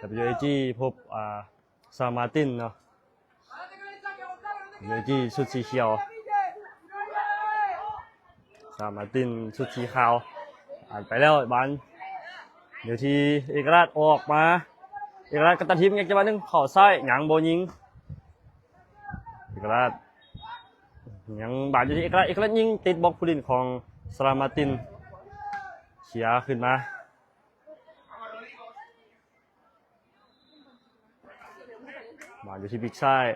WAG พบซามาตินเนาะ WAG ชุดสีเขียวซามาตินชุดสีขาวอ่านไปแล้วบานเดี๋ยวที่เอกราชออกมาเอกราชกัปตันทีมอยากจะมาหนึ่งเข่าซ้ายหยังโบยิงเอกราชยังบาดอยู่ที่เอกราชยิงติดบล็อกผู้เล่นของซามาตินเขียขึ้นมาบาดอยู่ที่บิ๊กซ้าย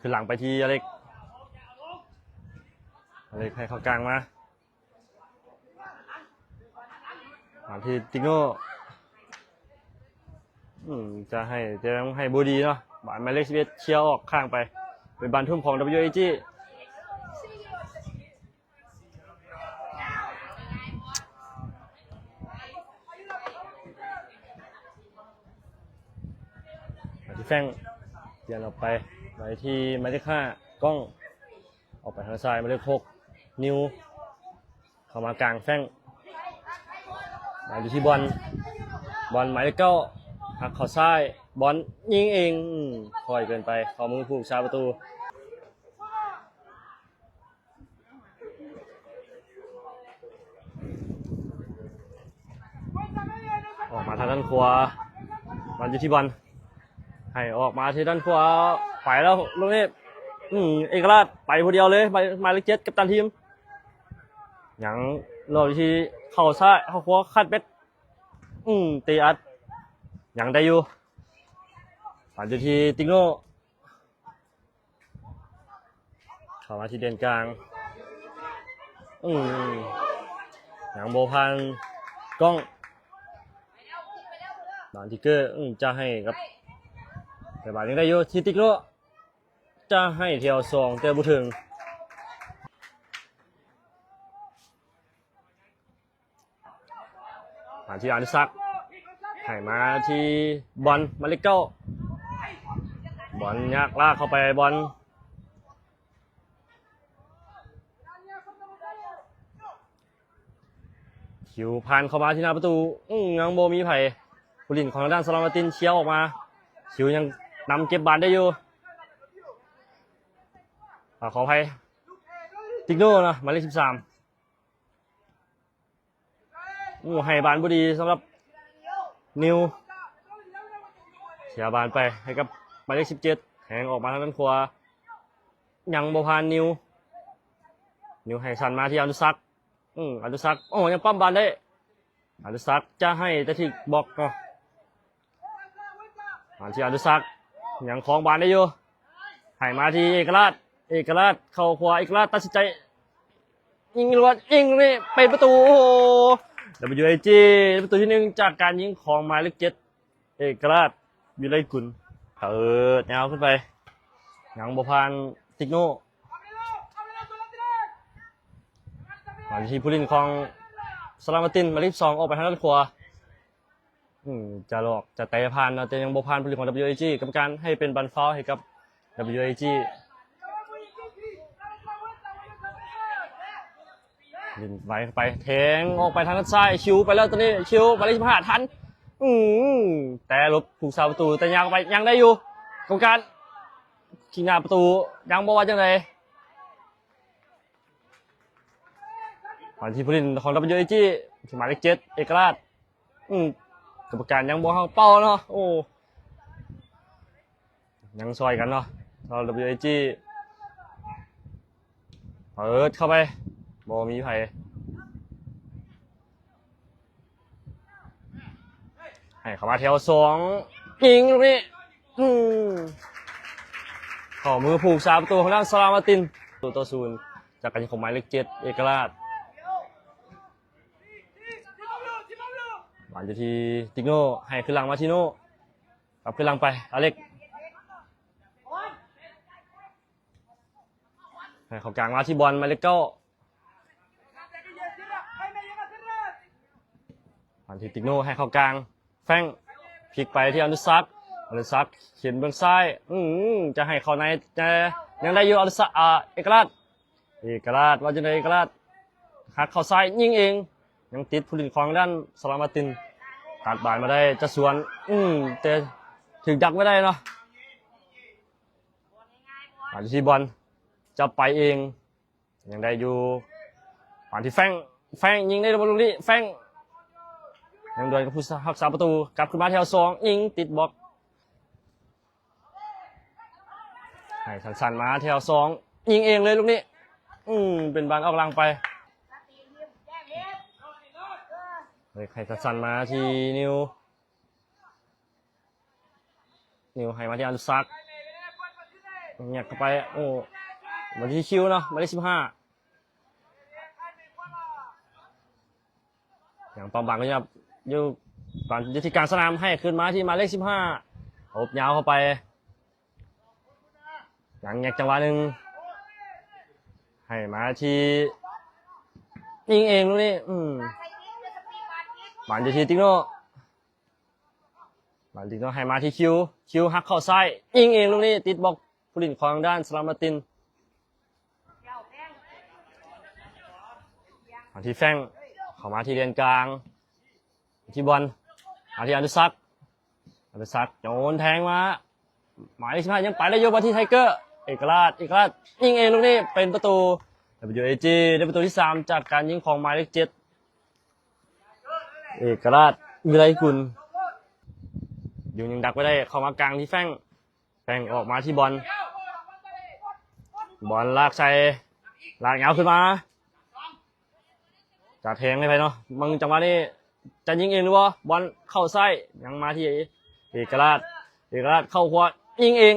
คือหลังไปที่อเล็กให้เข้ากลางมาหลังที่ติโง่จะให้บูดีเนาะบาลหมายเลข11เชียร์ออกข้างไปเป็นบอลทุ่มของ WAG ที่แฟงเปลี่ยนออกไปที่หมายเลข5กล้องออกไปทางซ้ายหมายเลข6นิวเข้ามากลางแฟงมาอยู่ที่บอลหมายเลข9หักเข้าซ้ายบอลยิงเองคอยเกินไปขอมือผู้ชาประตูออกมาทางด้านขวาบอลอยู่ที่บอลให้ออกมาที่ด้านขวาไปแล้วลูกนี้เอกราชไปคนเดียวเลยหมายเลข7กัปตันทีมอย่างเราที่เข่าซ้ายเข้าขวาคัดเบ็ดตีอัดอย่างได้อยู่ผ่านอยู่ที่ติโง่เข้ามาที่เด่นกลางอย่างโบพันกล้องบานทิกเกอร์จะให้กับแต่บานยังได้อยู่ที่ติโง่จะให้เที่ยว2แต่บุถึงผ่านที่อนุสักให้มาที่บอลมาเลเก้าบอลยักลากเข้าไปบอลคิวผ่านเข้ามาที่หน้าประตูยังโบมีไผ่ผู้เล่นของด้านซาลามาตินเชียวออกมาคิวยังนำเก็บบอลได้อยู่ขออภัยติกโน่นะหมายเลข13ให้บอลบุดีสำหรับนิวเสียบอลไปให้กับหมายเลข17แหงออกมาทางด้านขวายังโบพานนิวให้ชันมาที่อนุสักอนุสักยังปั้มบอลได้อนุสักจะให้แต่ที่บล็อกเนาะมาที่อนุสักยังคล้องบอลได้อยู่ให้มาที่เอกราชเข้าขวาเอกราชตัดสินใจยิงล้วนยิงนี่เป็นประตูWAG ประตูที่1จากการยิงของหมายเลข7เอกราชวิไลกุลยาวขึ้นไปยังบพานติกโน่มาที่ผู้เล่นของซาลามาตินหมายเลข2ออกไปทางด้านขวาจะหลอกจะเตะผ่านแต่ยังบพานผู้เล่นของ WAG กรรมการให้เป็นบันฟาวให้กับ WAGยิงไปแทงออกไปทางด้านซ้ายชิวไปแล้วตอนนี้ชิวไปเลย15ทันแต่ลบผูกเสาประตูแต่ยังไปยังได้อยู่กรรมการชิงหน้าประตูยังบอกว่าจังไงผ่านที่ผู้เล่นของ WAG หมายเลข7เอกราชกรรมการยังบอกเขาเป้าเนาะยังซอยกันเนาะเรา WAG เปิดเข้าไปบอมีไผ่ให้เข้ามาแถว2ยิงตรงนี้ขอมือผูก3ประตูของด้านซาลามาตินตัว0จากการยิงของหมายเลข7เอกราชหวานอยู่ที่ติโน่ให้ขึ้นหลังมาทิโน่กลับขึ้นหลังไปอเล็กให้เขากลางมาที่บอลหมายเลข9ผ่านที่ติโน่ให้เข้ากลางแฟง พลิกไปที่อนุสักดิ์เขียนเบื้องซ้ายจะให้เขาในจะยังได้อยู่อนุสักดิ์เอกราชว่าจะในเอกราชหักเข้าซ้ายยิงเองยังติดผู้เล่นของด้านสลามาตินตัดบอลมาได้จะสวนแต่ถึงดักไม่ได้เนาะผ่านที่บอลจะไปเองยังได้อยู่ผ่านที่แฟงยิงได้บอลลูกนี้แฟงยังโดนกับผู้รักษาประตูกลับขึ้นมาแถว2ยิงติดบล็อกให้สั้นๆมาแถว2ยิงเองเลยลูกนี้เป็นบอลออกหลังไปให้สั้นๆมาที่นิวให้มาที่อนุสักดิ์เงียบเข้าไปมาที่คิวเนาะมาที่15อย่างปอมบังก็จะอยู่ก่อนยุทธิการสนามให้ขึ้นมาที่มาเลข15อบยาวเข้าไปอย่างแงกจังหวะหนึ่งให้มาที่ยิงเองลูกนี้บอลอยู่ที่ติ๊กโน่ให้มาที่คิวหักเข้าซ้ายยิงเองลูกนี้ติดบล็อกผู้เล่นของด้านสลามาตินมาที่แฟงเข้ามาที่เลนกลางที่บอลมาที่อนุสักดิ์โยนแทงมาหมายเลข15ยังไปได้โยนมาที่ไทเกอร์เอกราชยิงเองลูกนี้เป็นประตู WAG ได้ประตูที่3จากการยิงของหมายเลข7เอกราชวิไลกุลยังดักไม่ได้เข้ามากลางที่แฟงออกมาที่บอลลากใส่ลากยาวขึ้นมาจะแทงให้ไปเนาะบางจังหวะนี้จะยิงเองหรือว่าบอลเข้าไส้ยังมาที่เอกราชเข้าขวายิงเอง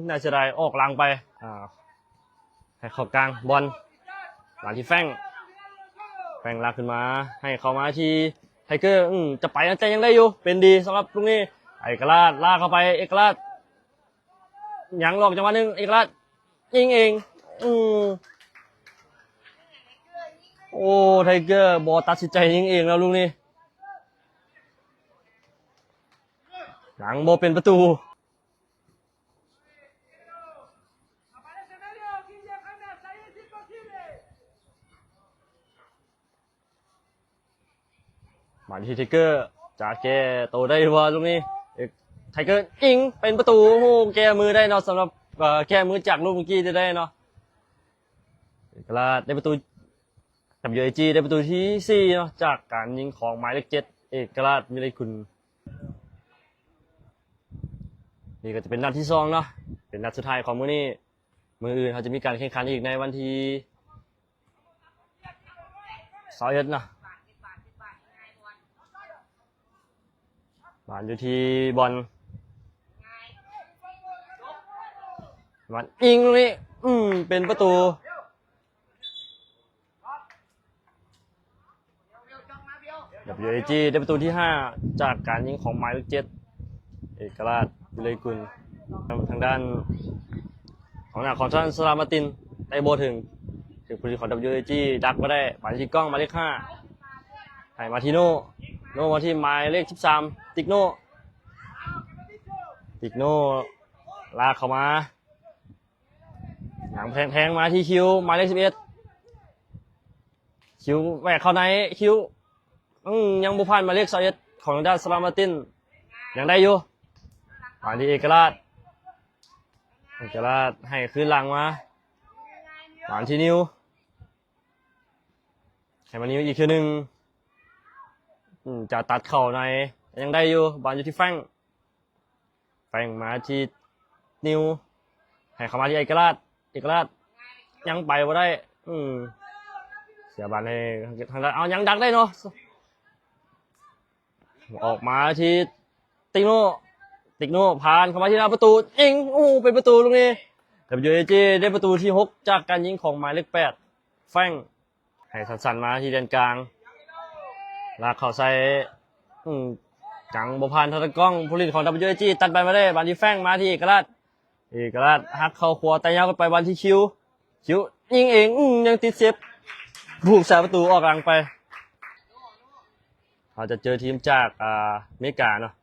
น่าจะได้ออกหลังไปให้เข้ากลางบอลหลังที่แฟงลากขึ้นมาให้เข้ามาที่ไทเกอร์จะไปแต่ยังได้อยู่เป็นดีสำหรับตรงนี้เอกราชลากเข้าไปเอกราชยังหลอกจังหวะนึงเอกราชยิงเองโอ้ไทเกอร์บอลตัดสินใจยิงเองแล้วลูกนี้หลังบอลเป็นประตูมาที่ไทเกอร์จะแก้โตได้หรือว่าลูกนี้ไทเกอร์ยิงเป็นประตูโอ้แก้มือได้เนาะสำหรับแก้มือจากลูกเมื่อกี้จะได้เนาะเอกราชได้ประตูWAG ได้ประตูที่4เนาะจากการยิงของหมายเลข7เอกราชวิไลกุลนี่ก็จะเป็นนัดที่2เนาะเป็นนัดสุดท้ายของมื้อนี้มื้ออื่นเขาจะมีการแข่งขันอีกในวันที่21เนาะบอลอยู่ที่บอลยิงตรงนี้เป็นประตู WAG ได้ประตูที่5จากการยิงของหมายเลข7เอกราชวิไลกุลทางด้านของท่านสลามาตินได้โบถึงผู้เล่นของ WAG ดักมาได้หมายที่กล้องหมายเลข5ให้มาที่โน่มาที่หมายเลข13ติ๊กโน่ลากเข้ามาหลังแทงมาที่คิวหมายเลข11คิวแหวกเข้าในคิวยังบุพันหมายเลข21ของด้านสลามาตินยังได้อยู่มาที่เอกราชให้คืนหลังมาที่นิวให้มานิวอีกทีหนึ่งจะตัดเข่าในยังได้อยู่บอลอยู่ที่แฟงมาที่นิวให้เข้ามาที่เอกราชยังไปบ่ได้เสียบอลให้ทางด้านเอายังดักได้เนาะออกมาที่ติ๊กโน่ผ่านเข้ามาที่หน้าประตูยิงเป็นประตูลูกนี้ WAG ได้ประตูที่6จากการยิงของหมายเลข8แฟงให้สั้นๆมาที่แดนกลางลากเข้าใส่จังบ่ผ่านทางกล้องผู้เล่นของ WAG ตัดไปมาได้บอลที่แฟงมาที่เอกราชหักเข้าขวาแต่ยาวกันไปบอลที่คิวยิงเองยังติดเซฟผู้รักษาประตูออกหลังไปเราจะเจอทีมจากอเมริกาเนาะ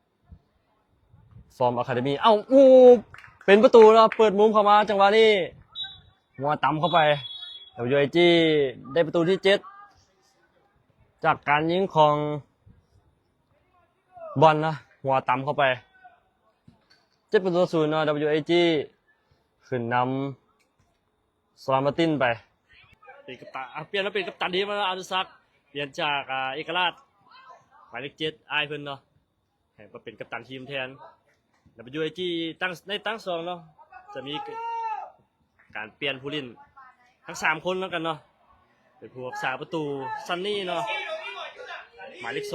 ฟอร์มอะคาเดมี่เอ้าอู้เป็นประตูแล้วเปิดมุมเข้ามาจังหวะนี้หัวต่ำเข้าไป WIG ได้ประตูที่7จากการยิงของบอลนะหัวต่ำเข้าไป7-0เนาะ WIG ขึ้นนำซามาตินไปเป็นกัปตันเปลี่ยนมาเป็นกัปตันทีมแล้วอนุสักเปลี่ยนจากเอกราชหมายเลข7อายเพิ่นเนาะให้มาเป็นกัปตันทีมแทน WIG ตั้ง2เนาะจะมีการเปลี่ยนผู้เล่นทั้ง3คนแล้วกันเนาะเป็นผู้รักษาประตูซันนี่เนาะหมายเลข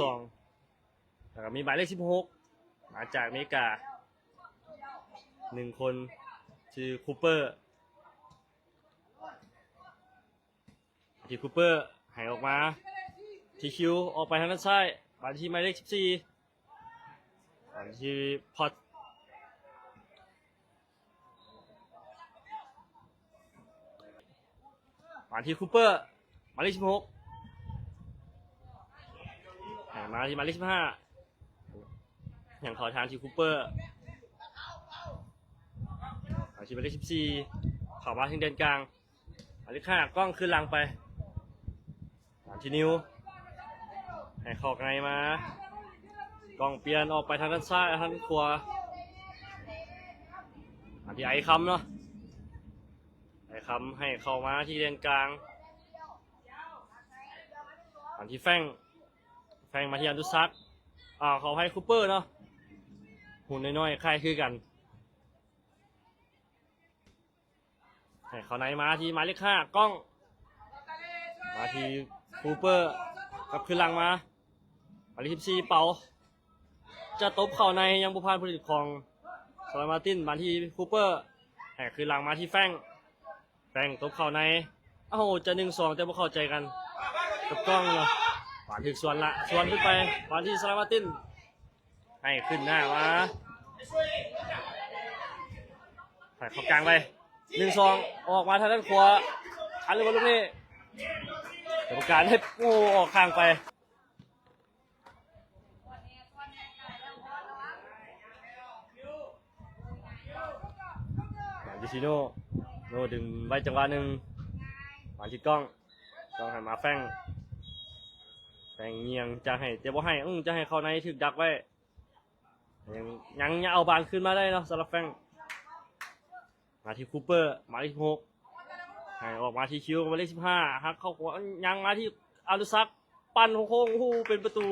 2แล้วก็มีหมายเลข16มาจากอเมริกา1คนชื่อคูเปอร์ที่คูเปอร์ให้ออกมาทีคิวออกไปทางด้านซ้ายมาที่หมายเลข14มาที่พอตมาที่คูเปอร์หมายเลข16มาที่หมายเลข15อย่างขอทางที่คูเปอร์มาที่หมายเลข14เข้ามาถึงเดินกลางหมายเลข5กล้องขึ้นหลังไปมาที่นิวให้เข้าไงมากล้องเปลี่ยนออกไปทางด้านซ้ายทางด้านขวามาที่ไอคำเนาะไอคำให้เข้ามาที่เดินกลางมาที่แฟงมาที่อันดุซักเขาให้คูเปอร์เนาะหุ่นน้อยๆคล้ายคือกันให้เขาไหนมาที่หมายเลข5กล้องมาที่คูเปอร์กับขึ้นหลังมาหมายเลข14เป่าจะตบเข่าในยังบุพานผลิตของซอยมาร์ตินมาที่คูเปอร์ให้ขึ้นหลังมาที่แฟงตบเข่าในจะ1-2แต่บ่เข้าใจกันกับกล้องเนาะหวานถึงสวนขึ้นไปหวานที่ซอยมาร์ตินให้ขึ้นหน้ามาใส่เข้ากลางไป1-2ออกมาทางด้านขวาทันหรือเปล่าลูกนี้กรรมการให้ออกข้างไปดิซิโน่ดึงไว้จังหวะหนึ่งมาที่กล้องหันมาแฟงเงียงจะให้เจ๊บ่ให้จะให้เข้าในถึกดักไว้ยังเอาบานขึ้นมาได้เนาะสำหรับแฟงมาที่คูเปอร์มาที่6ให้ออกมาที่คิวมาเลข15ฮักเข้าขวายังมาที่อารุซักปั่นโค้งเป็นประตู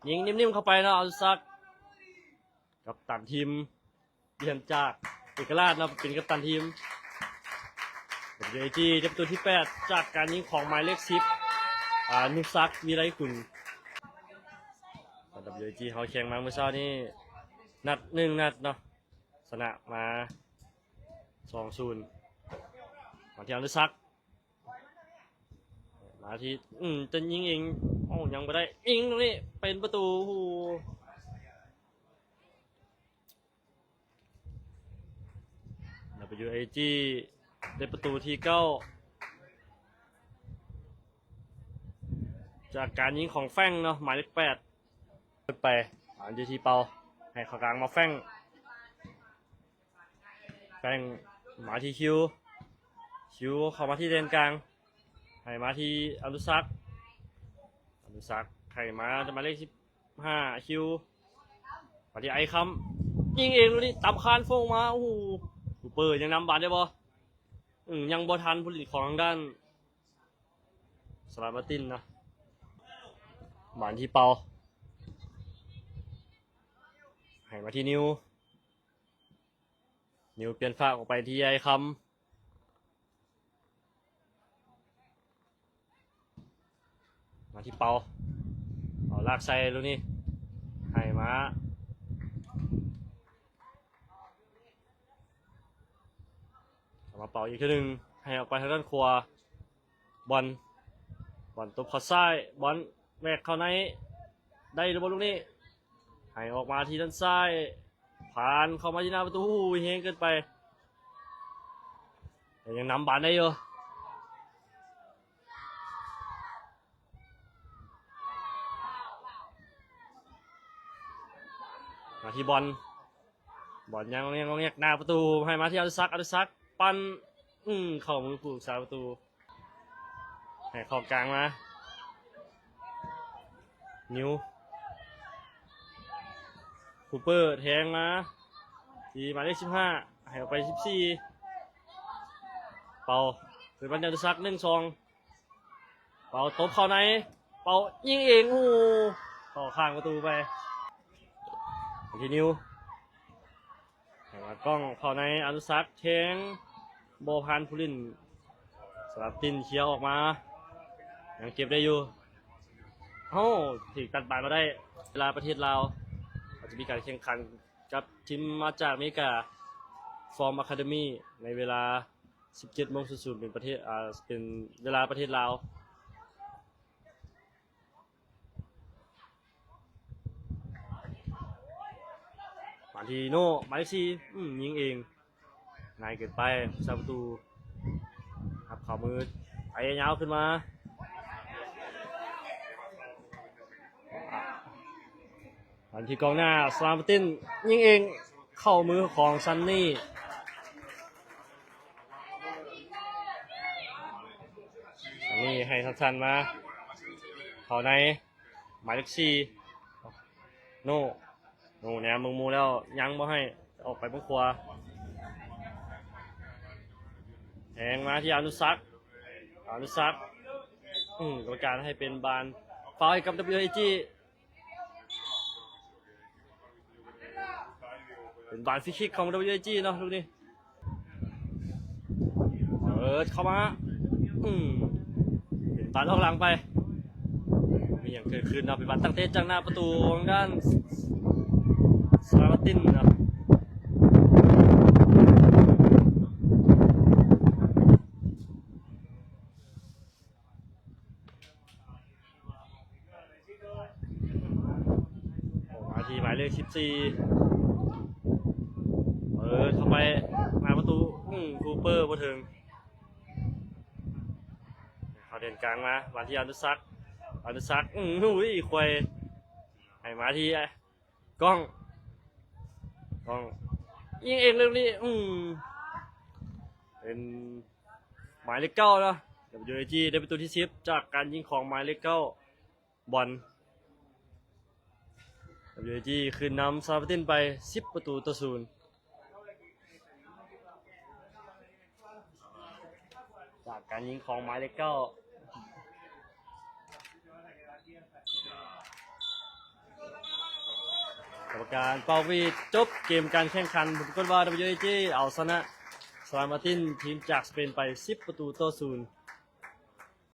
ยิงนิ่มๆเข้าไปเนาะอารุซักกับตันทีมเปลี่ยนจากเอกราชนะเป็นกัปตันทีมWIG ได้ประตูที่8จากการยิงของหมายเลข10นุซักมีไรคุณWIG เขาแข่งมาเมื่อเช้านี้นัดเนาะชนะมา2-0มาที่อนุซักมาที่จะยิงเองยังไม่ได้ยิงตรงนี้เป็นประตูWIG ได้ประตูที่9จากการยิงของแฟงเนาะหมายเลข8ไปอันที่เปาให้เข้ากลางมาแฟงมาที่คิวเข้ามาที่เลนกลางให้มาที่อนุซักให้มาจะมาเลข15คิวมาที่ไอคัมยิงเองนี่ตับคานฟงมาซูเปอร์ยังนำบาดได้บ่ยังบ่ทันผู้เล่นของทางด้านสลามาตินนะบานที่เปาให้มาที่นิวเปลี่ยนฝากออกไปที่ไอคัมมาที่เปาลากไซลูกนี่ให้มาเป่าอีกทีหนึ่งให้ออกไปทางด้านขวาบอลตบขาซ้ายบอลแหวกเข้าในได้หรือเปล่าลูกนี้ให้ออกมาที่ด้านซ้ายผ่านเข้ามาที่หน้าประตูเฮงเกินไปแต่ยังนำบอลได้อยู่ มาที่บอลยังงองแงหน้าประตูให้มาที่อดิศักปั้นเข้ามือผู้สาประตูให้เข้ากลางมานิวคูเปอร์แทงมาทีหมายเลข15ให้ออกไป14เป่าคือบันเดอร์ซัก1-2เป่าตบเข้าในเป่ายิงเองโอ้ต่อข้างประตูไปทีนิวให้มากล้องเข้าในอนุซักแทงโบพานพูลินสลับตินเชียร์ออกมายังเก็บได้อยู่ถึงตัดบายมาได้เวลาประเทศลาวอาจจะมีการแข่งขันกับทีมมาจากอเมริกาฟอร์มอะคาเดมี่ในเวลา 17:00 น.เป็นประเทศเป็นเวลาประเทศลาวมาทีโน่หมายเลข4ยิงเองนายเกินไปซาประตูหับข่าวมือไปยาวขึ้นมาอันที่กองหน้าสลามตินยิงเองเข้ามือของซันนี่ให้ทันมาเข้าในหมายเลข4โน่เนี่ยมึงมูแล้วยังบ่ให้ออกไปบนขวาแทงมาที่อนุซักกรรมการให้เป็นบานฟาวล์ให้กับ WAG เป็นบานฟรีคิกของ WAG เนาะลูกนี้เข้ามาเป็นบานออกหลังไปมีอย่างเกิดขึ้นนะเป็นบานตั้งเตะจากหน้าประตูของด้านสลาตินนะมาทีหมายเลข14เข้าไปมาประตูคูเปอร์มาถึงเขาเดินกลางมาที่อนุซักหุ้ยควยให้มาที่กล้องยิงเองเรื่องนี้เป็นหมายเลข9นะWAG ได้ประตูที่10จากการยิงของหมายเลข9บอลWAG คืนนำซาบตินไป10-0จากการยิงของหมายเลข9กรรมการเป่าวีดจบเกมการแข่งขันผลกว่า WAG เอาชนะสลามาตินทีมจากสเปนไป10-0